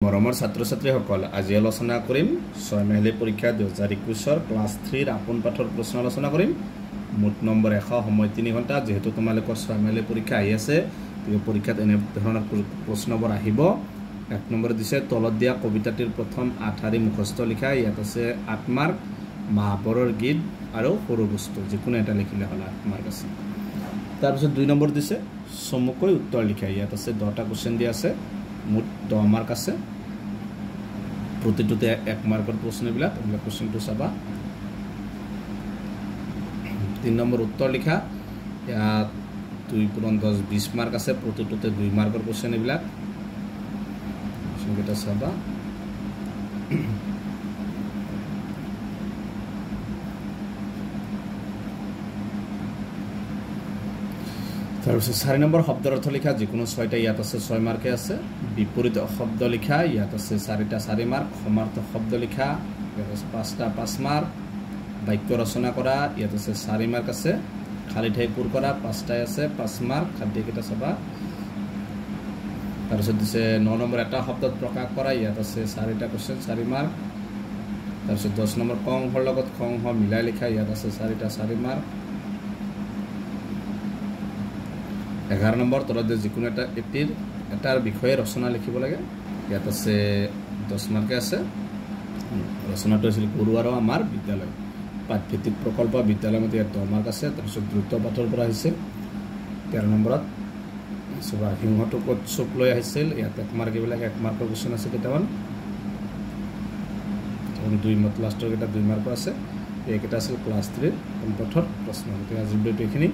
মৰমৰ ছাত্ৰ ছাত্ৰীসকল আজি আলোচনা কৰিম 6 মাহিলী পৰীক্ষা 2021 ক্লাছ 3 আপোন পাঠৰ প্ৰশ্ন আলোচনা কৰিম মুঠ নম্বৰ 100 সময় 3 ঘণ্টা যেহেতু তোমালোকৰ 6 মাহিলী পৰীক্ষা আহি আছে এই পৰীক্ষাত এনে ধৰণৰ প্ৰশ্নবোৰ আহিব 1 নম্বৰ দিছে তলত দিয়া কবিতাটিৰ প্ৰথম 8 শাৰী মুখস্থ লিখা ইয়াত আছে 8 মাৰ্ক মহাবৰৰ গীত আৰু সৰু বস্তু যিকোনো এটা লিখিলে হল 8 মাৰ্ক আছে তাৰ পিছত 2 নম্বৰ দিছে সমকৈ উত্তৰ লিখা ইয়াত আছে 10টা কোশ্চেন দিয়া আছে মুঠ 10 মাৰ্ক আছে প্ৰতিটোতে 1 মাৰ্কৰ প্ৰশ্নবিলাক এই কোশ্চেনটো চাবা 3 নম্বৰ উত্তৰ লিখা ইয়াত 2 × 10 20 মাৰ্ক আছে প্ৰতিটোতে 2 মাৰ্কৰ কোশ্চেন এইবিলাক কোশ্চেনটা চাবা তাৰপিছত 4 নম্বৰ শব্দৰ অৰ্থ লিখা যিকোনো 6টা ইয়াত আছে 6 মাৰ্কে আছে বিপৰীত শব্দ লিখা ইয়াত আছে 4টা 4 মাৰ্ক সমাৰ্থক শব্দ লিখা ইয়াত আছে 5টা 5 মাৰ্ক বাক্য ৰচনা কৰা ইয়াত আছে 4 মাৰ্ক আছে খালি ঠাই পূৰ কৰা 5টাই আছে 5 মাৰ্ক খালি কেইটা চাবা তাৰপিছত দিছে 9 নম্বৰ এটা শব্দত প্ৰকাশ কৰা ইয়াত আছে 4টা কোশ্চেন 4 মাৰ্ক তাৰপিছত 10 নম্বৰ কংহৰ লগত কংহ মিলাই লিখা ইয়াত আছে 4টা 4 মাৰ্ক 11 নম্বৰ তলত যিকোনো এটা এটাৰ বিষয়ে ৰচনা লিখিব লাগে ইয়াত আছে 10 মাৰ্কে আছে ৰচনাটো আছিল গুৰু আৰু আমাৰ বিদ্যালয় পাঠ্যভিত্তিক প্ৰকল্প বিদ্যালয়ৰ মতে 10 মাৰ্ক আছে তাৰপিছত দ্ৰুত পাঠৰ পৰা আহিছে 13 নম্বৰত সুবা সিংহটো ক'ত চুক লৈ আহিছিল ইয়াত 1 মাৰ্ক এইবিলাক 1 মাৰ্কৰ কোশ্চেন আছে কেইটামান 2 মাৰ্ক লাষ্টৰ কেইটা 2 মাৰ্কৰ আছে এইকেইটা আছিল ক্লাছ 3 পাঠৰ প্ৰশ্ন আজি ভিডিঅ'টো এইখিনি